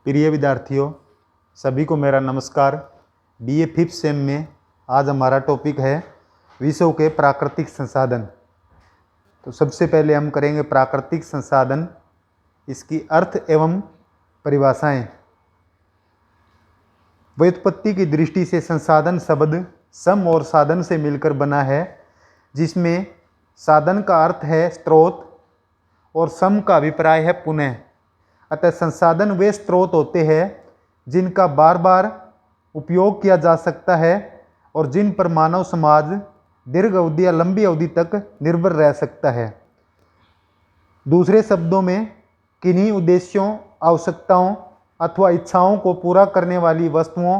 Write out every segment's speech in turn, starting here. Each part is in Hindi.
प्रिय विद्यार्थियों, सभी को मेरा नमस्कार। बीए 5th सेम में आज हमारा टॉपिक है विश्व के प्राकृतिक संसाधन। तो सबसे पहले हम करेंगे प्राकृतिक संसाधन, इसकी अर्थ एवं परिभाषाएं। व्युत्पत्ति की दृष्टि से संसाधन शब्द सम और साधन से मिलकर बना है, जिसमें साधन का अर्थ है स्रोत और सम का अभिप्राय है पुनः। अतः संसाधन वे स्रोत होते हैं जिनका बार बार उपयोग किया जा सकता है और जिन पर मानव समाज दीर्घ अवधि या लंबी अवधि तक निर्भर रह सकता है। दूसरे शब्दों में, किन्हीं उद्देश्यों, आवश्यकताओं अथवा इच्छाओं को पूरा करने वाली वस्तुओं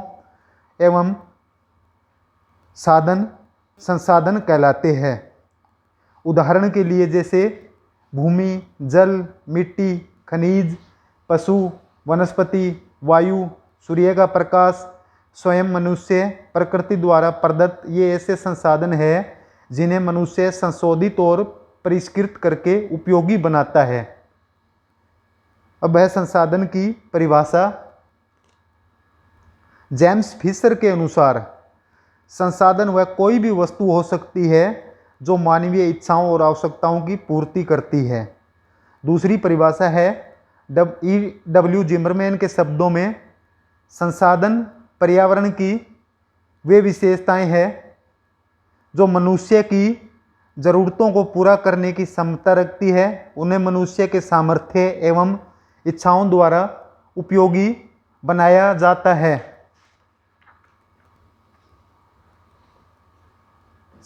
एवं साधन संसाधन कहलाते हैं। उदाहरण के लिए जैसे भूमि, जल, मिट्टी, खनिज, पशु, वनस्पति, वायु, सूर्य का प्रकाश, स्वयं मनुष्य, प्रकृति द्वारा प्रदत्त, ये ऐसे संसाधन हैं जिन्हें मनुष्य संशोधित और परिष्कृत करके उपयोगी बनाता है। अब है संसाधन की परिभाषा। जेम्स फिशर के अनुसार संसाधन वह कोई भी वस्तु हो सकती है जो मानवीय इच्छाओं और आवश्यकताओं की पूर्ति करती है। दूसरी परिभाषा है E.W. जिमरमैन के शब्दों में, संसाधन पर्यावरण की वे विशेषताएं हैं जो मनुष्य की जरूरतों को पूरा करने की क्षमता रखती है। उन्हें मनुष्य के सामर्थ्य एवं इच्छाओं द्वारा उपयोगी बनाया जाता है।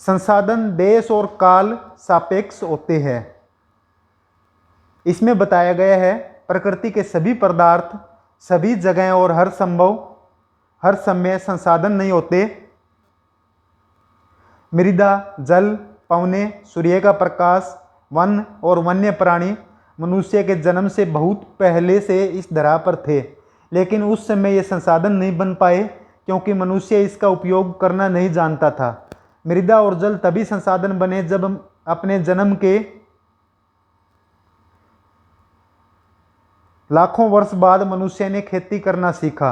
संसाधन देश और काल सापेक्ष होते हैं। इसमें बताया गया है प्रकृति के सभी पदार्थ सभी जगह और हर समय संसाधन नहीं होते। मृदा, जल, पवने, सूर्य का प्रकाश, वन और वन्य प्राणी मनुष्य के जन्म से बहुत पहले से इस धरा पर थे, लेकिन उस समय ये संसाधन नहीं बन पाए क्योंकि मनुष्य इसका उपयोग करना नहीं जानता था। मृदा और जल तभी संसाधन बने जब हम अपने जन्म के लाखों वर्ष बाद मनुष्य ने खेती करना सीखा।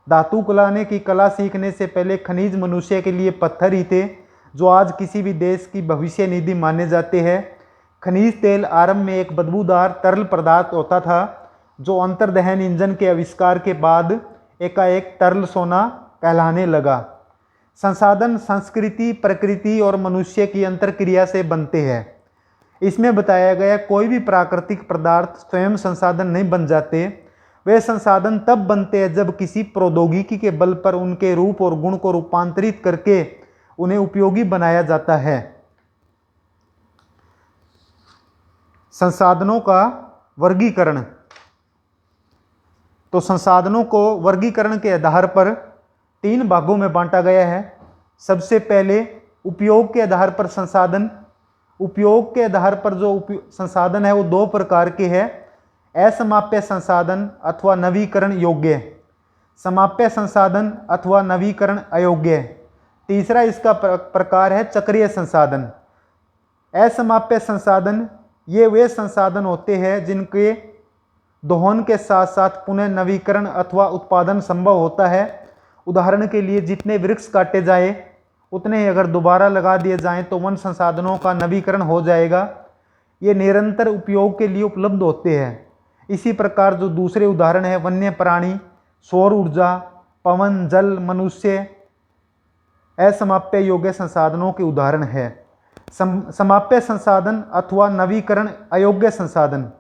धातु गलाने की कला सीखने से पहले खनिज मनुष्य के लिए पत्थर ही थे, जो आज किसी भी देश की भविष्य निधि माने जाते हैं। खनिज तेल आरंभ में एक बदबूदार तरल पदार्थ होता था, जो अंतर्दहन इंजन के आविष्कार के बाद एकाएक तरल सोना कहलाने लगा। संसाधन संस्कृति, प्रकृति और मनुष्य की अंतरक्रिया से बनते हैं। इसमें बताया गया कोई भी प्राकृतिक पदार्थ स्वयं संसाधन नहीं बन जाते। वे संसाधन तब बनते हैं जब किसी प्रौद्योगिकी के बल पर उनके रूप और गुण को रूपांतरित करके उन्हें उपयोगी बनाया जाता है। संसाधनों का वर्गीकरण। तो संसाधनों को वर्गीकरण के आधार पर 3 भागों में बांटा गया है। सबसे पहले उपयोग के आधार पर संसाधन। उपयोग के आधार पर जो संसाधन है वो 2 प्रकार के हैं, असमाप्य संसाधन अथवा नवीकरण योग्य, समाप्य संसाधन अथवा नवीकरण अयोग्य। तीसरा इसका प्रकार है चक्रीय संसाधन। असमाप्य संसाधन ये वे संसाधन होते हैं जिनके दोहन के साथ साथ पुनः नवीकरण अथवा उत्पादन संभव होता है। उदाहरण के लिए, जितने वृक्ष काटे जाए उतने ही अगर दोबारा लगा दिए जाएं तो वन संसाधनों का नवीकरण हो जाएगा। ये निरंतर उपयोग के लिए उपलब्ध होते हैं। इसी प्रकार जो दूसरे उदाहरण है वन्य प्राणी, सौर ऊर्जा, पवन, जल, मनुष्य असमाप्य योग्य संसाधनों के उदाहरण है। समाप्य संसाधन अथवा नवीकरण अयोग्य संसाधन।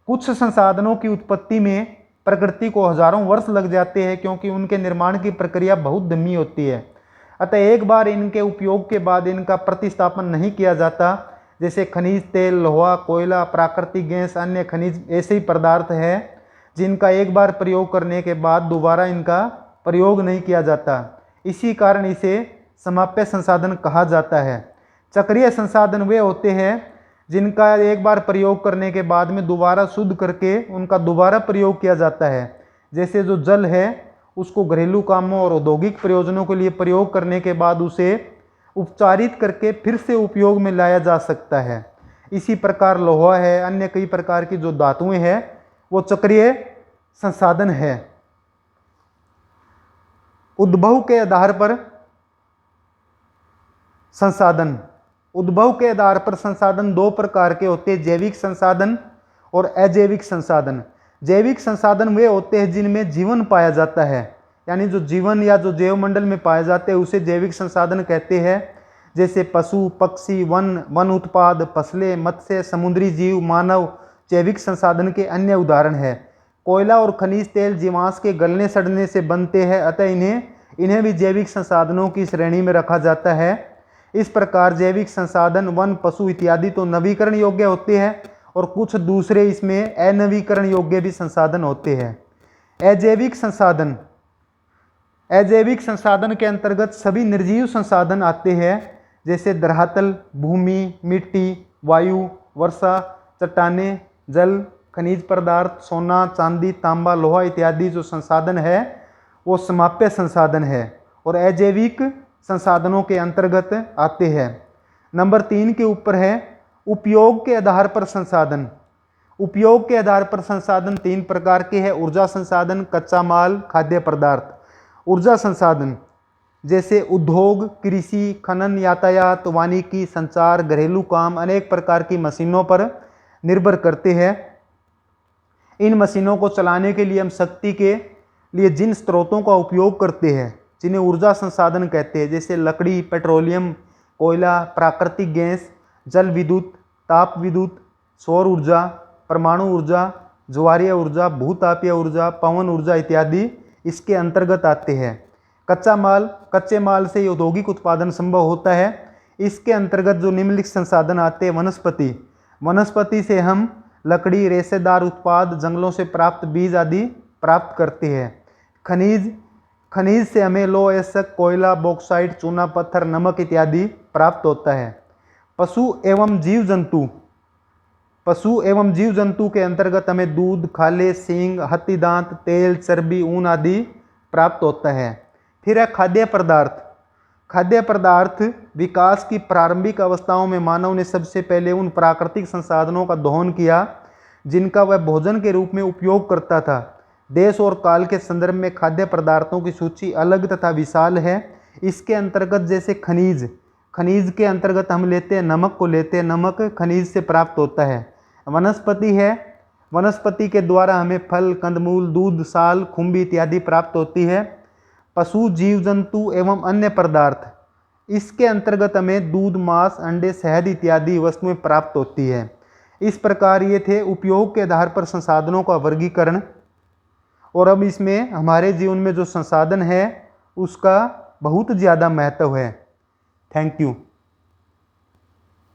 कुछ संसाधनों की उत्पत्ति में प्रकृति को हजारों वर्ष लग जाते हैं क्योंकि उनके निर्माण की प्रक्रिया बहुत धीमी होती है। अतः एक बार इनके उपयोग के बाद इनका प्रतिस्थापन नहीं किया जाता। जैसे खनिज तेल, लोहा, कोयला, प्राकृतिक गैस, अन्य खनिज ऐसे ही पदार्थ हैं जिनका एक बार प्रयोग करने के बाद दोबारा इनका प्रयोग नहीं किया जाता। इसी कारण इसे समाप्य संसाधन कहा जाता है। चक्रीय संसाधन वे होते हैं जिनका एक बार प्रयोग करने के बाद में दोबारा शुद्ध करके उनका दोबारा प्रयोग किया जाता है। जैसे जो जल है उसको घरेलू कामों और औद्योगिक प्रयोजनों के लिए प्रयोग करने के बाद उसे उपचारित करके फिर से उपयोग में लाया जा सकता है। इसी प्रकार लोहा है, अन्य कई प्रकार की जो धातुएं हैं वो चक्रीय संसाधन है। उद्भव के आधार पर संसाधन, उद्भव के आधार पर संसाधन दो प्रकार के होते हैं, जैविक संसाधन और अजैविक संसाधन। जैविक संसाधन वे होते हैं जिनमें जीवन पाया जाता है, यानी जो जीवन या जो जैव मंडल में पाए जाते हैं उसे जैविक संसाधन कहते हैं। जैसे पशु, पक्षी, वन उत्पाद, फसलें, मत्स्य, समुद्री जीव, मानव जैविक संसाधन के अन्य उदाहरण है। कोयला और खनिज तेल जीवांश के गलने सड़ने से बनते हैं, अतः इन्हें भी जैविक संसाधनों की श्रेणी में रखा जाता है। इस प्रकार जैविक संसाधन वन, पशु इत्यादि तो नवीकरण योग्य होते हैं और कुछ दूसरे इसमें अनवीकरण योग्य भी संसाधन होते हैं। अजैविक संसाधन, अजैविक संसाधन के अंतर्गत सभी निर्जीव संसाधन आते हैं, जैसे धरातल, भूमि, मिट्टी, वायु, वर्षा, चट्टानें, जल, खनिज पदार्थ, सोना, चांदी, तांबा, लोहा इत्यादि जो संसाधन है वो समाप्य संसाधन है और अजैविक संसाधनों के अंतर्गत आते हैं। नंबर 3 के ऊपर है उपयोग के आधार पर संसाधन। उपयोग के आधार पर संसाधन 3 प्रकार के हैं, ऊर्जा संसाधन, कच्चा माल, खाद्य पदार्थ। ऊर्जा संसाधन जैसे उद्योग, कृषि, खनन, यातायात, वानिकी, संचार, घरेलू काम अनेक प्रकार की मशीनों पर निर्भर करते हैं। इन मशीनों को चलाने के लिए हम शक्ति के लिए जिन स्रोतों का उपयोग करते हैं जिन्हें ऊर्जा संसाधन कहते हैं, जैसे लकड़ी, पेट्रोलियम, कोयला, प्राकृतिक गैस, जल विद्युत, ताप विद्युत, सौर ऊर्जा, परमाणु ऊर्जा, ज्वारीय ऊर्जा, भूतापीय ऊर्जा, पवन ऊर्जा इत्यादि इसके अंतर्गत आते हैं। कच्चा माल, कच्चे माल से औद्योगिक उत्पादन संभव होता है। इसके अंतर्गत जो निम्नलिखित संसाधन आते हैं, वनस्पति, वनस्पति से हम लकड़ी, रेशेदार उत्पाद, जंगलों से प्राप्त बीज आदि प्राप्त करते हैं। खनिज, खनिज से हमें लौह अयस्क, कोयला, बॉक्साइट, चूना पत्थर, नमक इत्यादि प्राप्त होता है। पशु एवं जीव जंतु, पशु एवं जीव जंतु के अंतर्गत हमें दूध, खाले, सींग, हत्ती दांत, तेल, चर्बी, ऊन आदि प्राप्त होता है। फिर है खाद्य पदार्थ। खाद्य पदार्थ विकास की प्रारंभिक अवस्थाओं में मानव ने सबसे पहले उन प्राकृतिक संसाधनों का दोहन किया जिनका वह भोजन के रूप में उपयोग करता था। देश और काल के संदर्भ में खाद्य पदार्थों की सूची अलग तथा विशाल है। इसके अंतर्गत जैसे खनिज, खनिज के अंतर्गत हम लेते हैं नमक को लेते हैं, नमक खनिज से प्राप्त होता है। वनस्पति है, वनस्पति के द्वारा हमें फल, कंदमूल, दूध, साल, खुम्बी इत्यादि प्राप्त होती है। पशु, जीव जंतु एवं अन्य पदार्थ, इसके अंतर्गत हमें दूध, मांस, अंडे, शहद इत्यादि वस्तुएं प्राप्त होती है। इस प्रकार ये थे उपयोग के आधार पर संसाधनों का वर्गीकरण। और अब इसमें हमारे जीवन में जो संसाधन है उसका बहुत ज़्यादा महत्व है। Thank you.